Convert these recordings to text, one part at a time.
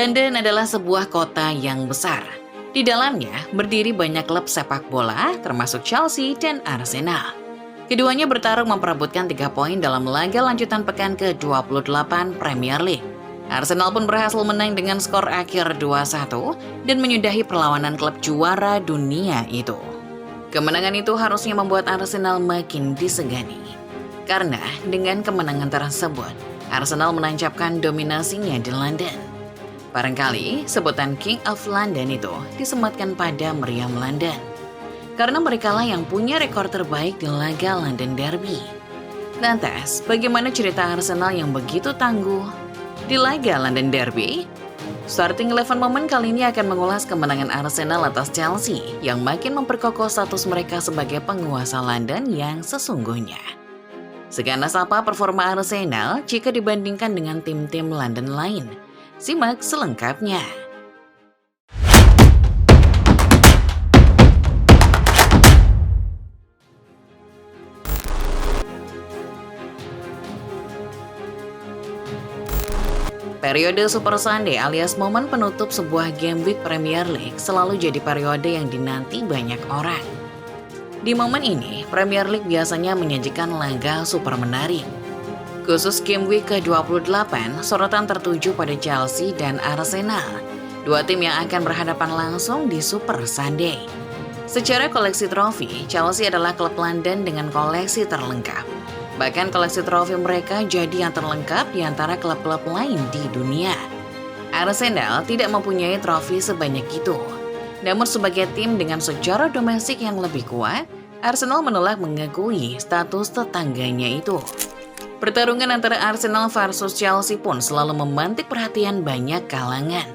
London adalah sebuah kota yang besar. Di dalamnya berdiri banyak klub sepak bola, termasuk Chelsea dan Arsenal. Keduanya bertarung memperebutkan 3 poin dalam laga lanjutan pekan ke-28 Premier League. Arsenal pun berhasil menang dengan skor akhir 2-1 dan menyudahi perlawanan klub juara dunia itu. Kemenangan itu harusnya membuat Arsenal makin disegani. Karena dengan kemenangan tersebut, Arsenal menancapkan dominasinya di London. Barangkali sebutan King of London itu disematkan pada meriam London. Karena merekalah yang punya rekor terbaik di laga London Derby. Lantas, bagaimana cerita Arsenal yang begitu tangguh di laga London Derby? Starting 11 Moment kali ini akan mengulas kemenangan Arsenal atas Chelsea yang makin memperkokoh status mereka sebagai penguasa London yang sesungguhnya. Seganas apa performa Arsenal jika dibandingkan dengan tim-tim London lain? Simak selengkapnya. Periode Super Sunday alias momen penutup sebuah game week Premier League selalu jadi periode yang dinanti banyak orang. Di momen ini, Premier League biasanya menyajikan laga super menarik. Khusus game week ke-28, sorotan tertuju pada Chelsea dan Arsenal, dua tim yang akan berhadapan langsung di Super Sunday. Secara koleksi trofi, Chelsea adalah klub London dengan koleksi terlengkap. Bahkan koleksi trofi mereka jadi yang terlengkap di antara klub-klub lain di dunia. Arsenal tidak mempunyai trofi sebanyak itu. Namun sebagai tim dengan sejarah domestik yang lebih kuat, Arsenal menolak mengakui status tetangganya itu. Pertarungan antara Arsenal versus Chelsea pun selalu memantik perhatian banyak kalangan.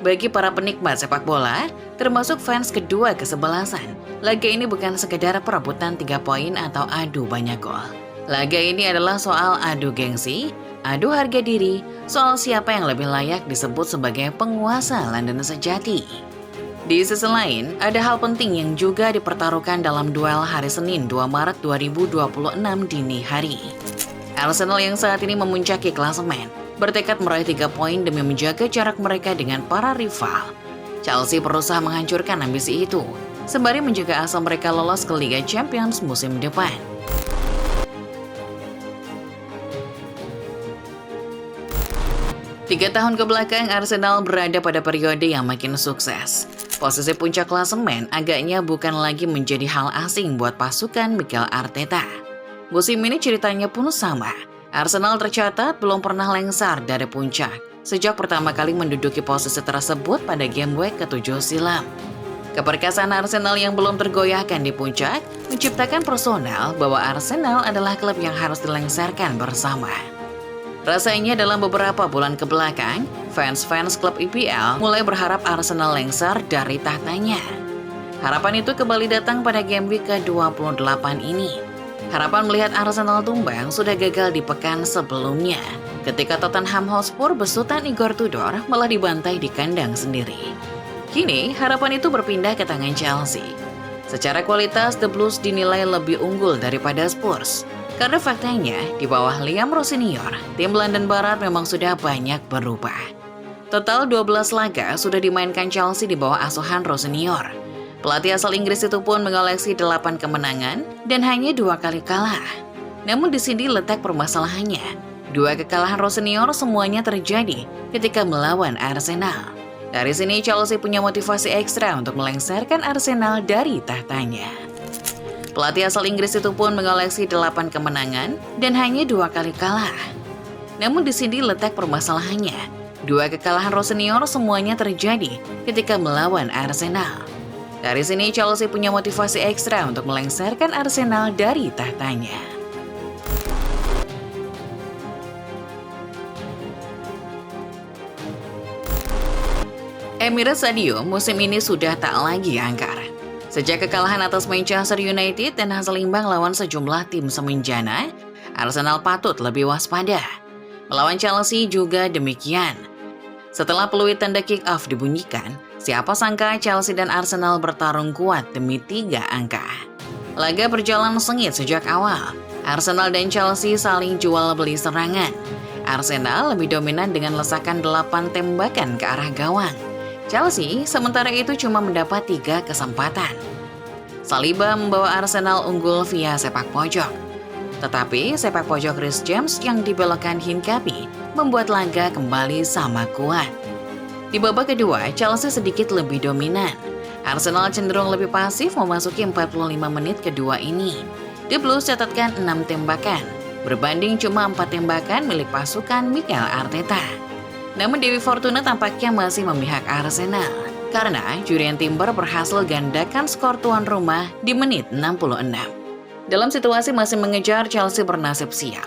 Bagi para penikmat sepak bola, termasuk fans kedua kesebelasan, laga ini bukan sekedar perebutan 3 poin atau adu banyak gol. Laga ini adalah soal adu gengsi, adu harga diri, soal siapa yang lebih layak disebut sebagai penguasa London sejati. Di sisi lain, ada hal penting yang juga dipertaruhkan dalam duel hari Senin 2 Maret 2026 dini hari. Arsenal yang saat ini memuncaki klasemen, bertekad meraih 3 poin demi menjaga jarak mereka dengan para rival. Chelsea berusaha menghancurkan ambisi itu, sembari menjaga asa mereka lolos ke Liga Champions musim depan. Tiga tahun kebelakang, Arsenal berada pada periode yang makin sukses. Posisi puncak klasemen agaknya bukan lagi menjadi hal asing buat pasukan Mikel Arteta. Musim ini ceritanya pun sama. Arsenal tercatat belum pernah lengser dari puncak sejak pertama kali menduduki posisi tersebut pada game week ke-7 silam. Keperkasaan Arsenal yang belum tergoyahkan di puncak menciptakan personal bahwa Arsenal adalah klub yang harus dilengserkan bersama. Rasanya dalam beberapa bulan kebelakang, fans-fans klub EPL mulai berharap Arsenal lengser dari tahtanya. Harapan itu kembali datang pada game week ke-28 ini. Harapan melihat Arsenal tumbang sudah gagal di pekan sebelumnya, ketika Tottenham Hotspur besutan Igor Tudor malah dibantai di kandang sendiri. Kini, harapan itu berpindah ke tangan Chelsea. Secara kualitas, The Blues dinilai lebih unggul daripada Spurs. Karena faktanya, di bawah Liam Rosenior, tim London Barat memang sudah banyak berubah. Total 12 laga sudah dimainkan Chelsea di bawah asuhan Rosenior. Pelatih asal Inggris itu pun mengoleksi 8 kemenangan dan hanya 2 kali kalah. Namun di sini letak permasalahannya. 2 kekalahan Rosenior semuanya terjadi ketika melawan Arsenal. Dari sini Chelsea punya motivasi ekstra untuk melengsarkan Arsenal dari tahtanya. Pelatih asal Inggris itu pun mengoleksi 8 kemenangan dan hanya 2 kali kalah. Namun di sini letak permasalahannya. 2 kekalahan Rosenior semuanya terjadi ketika melawan Arsenal. Dari sini Chelsea punya motivasi ekstra untuk melengsarkan Arsenal dari tahtanya. Emirates Stadium musim ini sudah tak lagi angker. Sejak kekalahan atas Manchester United dan hasil imbang lawan sejumlah tim semenjana, Arsenal patut lebih waspada. Melawan Chelsea juga demikian. Setelah peluit tanda kick-off dibunyikan, siapa sangka Chelsea dan Arsenal bertarung kuat demi 3 angka. Laga berjalan sengit sejak awal. Arsenal dan Chelsea saling jual beli serangan. Arsenal lebih dominan dengan lesakan 8 tembakan ke arah gawang. Chelsea sementara itu cuma mendapat 3 kesempatan. Saliba membawa Arsenal unggul via sepak pojok. Tetapi sepak pojok Reece James yang dibelokkan Hincapie membuat laga kembali sama kuat. Di babak kedua, Chelsea sedikit lebih dominan. Arsenal cenderung lebih pasif memasuki 45 menit kedua ini. The Blues catatkan 6 tembakan, berbanding cuma 4 tembakan milik pasukan Mikel Arteta. Namun Dewi Fortuna tampaknya masih memihak Arsenal, karena Jurrien Timber berhasil gandakan skor tuan rumah di menit 66. Dalam situasi masih mengejar, Chelsea bernasib sial.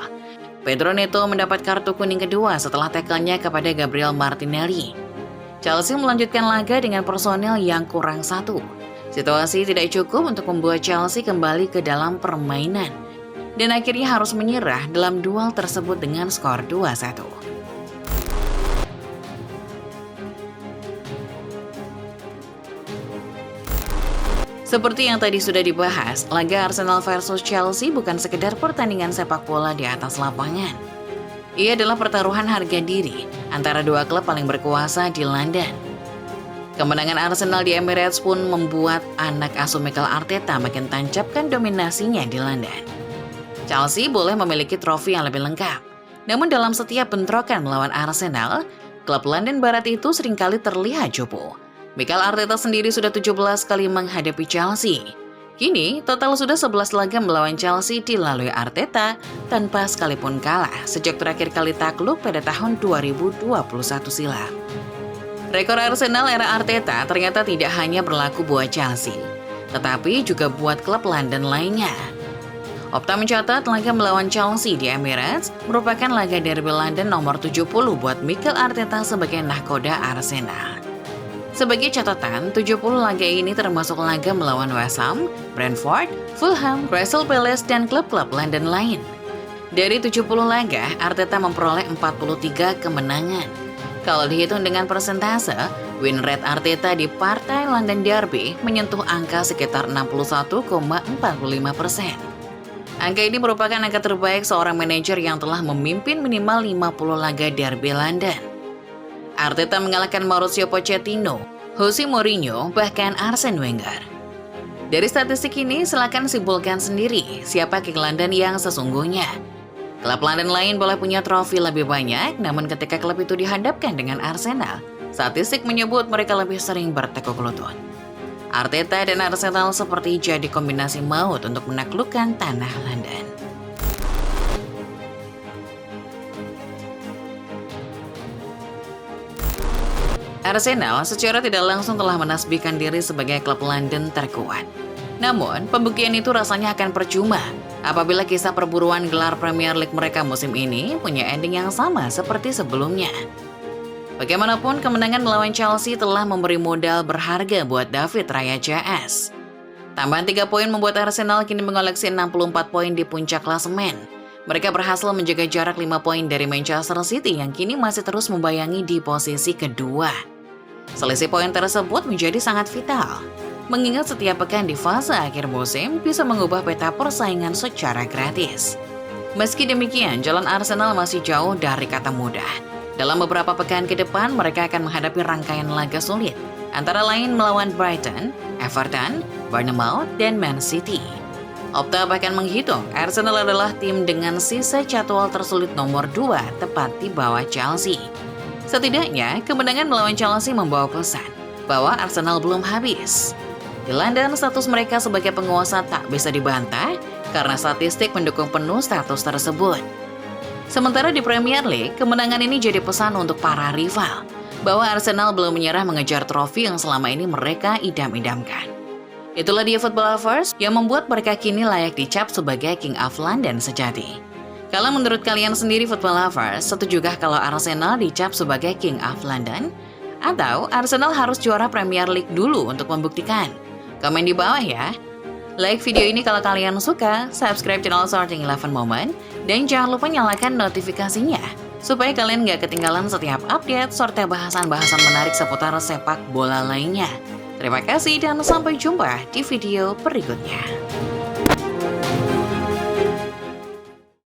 Pedro Neto mendapat kartu kuning kedua setelah tackle-nya kepada Gabriel Martinelli. Chelsea melanjutkan laga dengan personel yang kurang 1. Situasi tidak cukup untuk membuat Chelsea kembali ke dalam permainan, dan akhirnya harus menyerah dalam duel tersebut dengan skor 2-1. Seperti yang tadi sudah dibahas, laga Arsenal versus Chelsea bukan sekedar pertandingan sepak bola di atas lapangan. Ia adalah pertaruhan harga diri antara dua klub paling berkuasa di London. Kemenangan Arsenal di Emirates pun membuat anak asuh Mikel Arteta makin tancapkan dominasinya di London. Chelsea boleh memiliki trofi yang lebih lengkap, namun dalam setiap bentrokan melawan Arsenal, klub London Barat itu seringkali terlihat cupu. Mikel Arteta sendiri sudah 17 kali menghadapi Chelsea. Kini, total sudah 11 laga melawan Chelsea dilalui Arteta tanpa sekalipun kalah sejak terakhir kali takluk pada tahun 2021 silam. Rekor Arsenal era Arteta ternyata tidak hanya berlaku buat Chelsea, tetapi juga buat klub London lainnya. Opta mencatat laga melawan Chelsea di Emirates merupakan laga derby London nomor 70 buat Mikel Arteta sebagai nahkoda Arsenal. Sebagai catatan, 70 laga ini termasuk laga melawan West Ham, Brentford, Fulham, Crystal Palace, dan klub-klub London lain. Dari 70 laga, Arteta memperoleh 43 kemenangan. Kalau dihitung dengan persentase, win rate Arteta di partai London Derby menyentuh angka sekitar 61,45%. Angka ini merupakan angka terbaik seorang manajer yang telah memimpin minimal 50 laga derby London. Arteta mengalahkan Mauricio Pochettino, Jose Mourinho, bahkan Arsene Wenger. Dari statistik ini, silakan simpulkan sendiri siapa King London yang sesungguhnya. Klub London lain boleh punya trofi lebih banyak, namun ketika klub itu dihadapkan dengan Arsenal, statistik menyebut mereka lebih sering bertekuk lutut. Arteta dan Arsenal seperti jadi kombinasi maut untuk menaklukkan tanah London. Arsenal secara tidak langsung telah menasbihkan diri sebagai klub London terkuat. Namun, pembuktian itu rasanya akan percuma apabila kisah perburuan gelar Premier League mereka musim ini punya ending yang sama seperti sebelumnya. Bagaimanapun, kemenangan melawan Chelsea telah memberi modal berharga buat David Raya CS. Tambahan 3 poin membuat Arsenal kini mengoleksi 64 poin di puncak klasemen. Mereka berhasil menjaga jarak 5 poin dari Manchester City yang kini masih terus membayangi di posisi kedua. Selisih poin tersebut menjadi sangat vital, mengingat setiap pekan di fase akhir musim bisa mengubah peta persaingan secara gratis. Meski demikian, jalan Arsenal masih jauh dari kata mudah. Dalam beberapa pekan ke depan, mereka akan menghadapi rangkaian laga sulit, antara lain melawan Brighton, Everton, Bournemouth, dan Man City. Opta bahkan menghitung Arsenal adalah tim dengan sisa jadwal tersulit nomor 2 tepat di bawah Chelsea. Setidaknya, kemenangan melawan Chelsea membawa pesan bahwa Arsenal belum habis. Di London, status mereka sebagai penguasa tak bisa dibantah karena statistik mendukung penuh status tersebut. Sementara di Premier League, kemenangan ini jadi pesan untuk para rival bahwa Arsenal belum menyerah mengejar trofi yang selama ini mereka idam-idamkan. Itulah dia Football Lovers yang membuat mereka kini layak dicap sebagai King of London sejati. Kalau menurut kalian sendiri Football Lovers, setujukah kalau Arsenal dicap sebagai King of London? Atau Arsenal harus juara Premier League dulu untuk membuktikan? Komen di bawah ya. Like video ini kalau kalian suka, subscribe channel Sorting 11 Moment, dan jangan lupa nyalakan notifikasinya, supaya kalian gak ketinggalan setiap update serta bahasan-bahasan menarik seputar sepak bola lainnya. Terima kasih dan sampai jumpa di video berikutnya.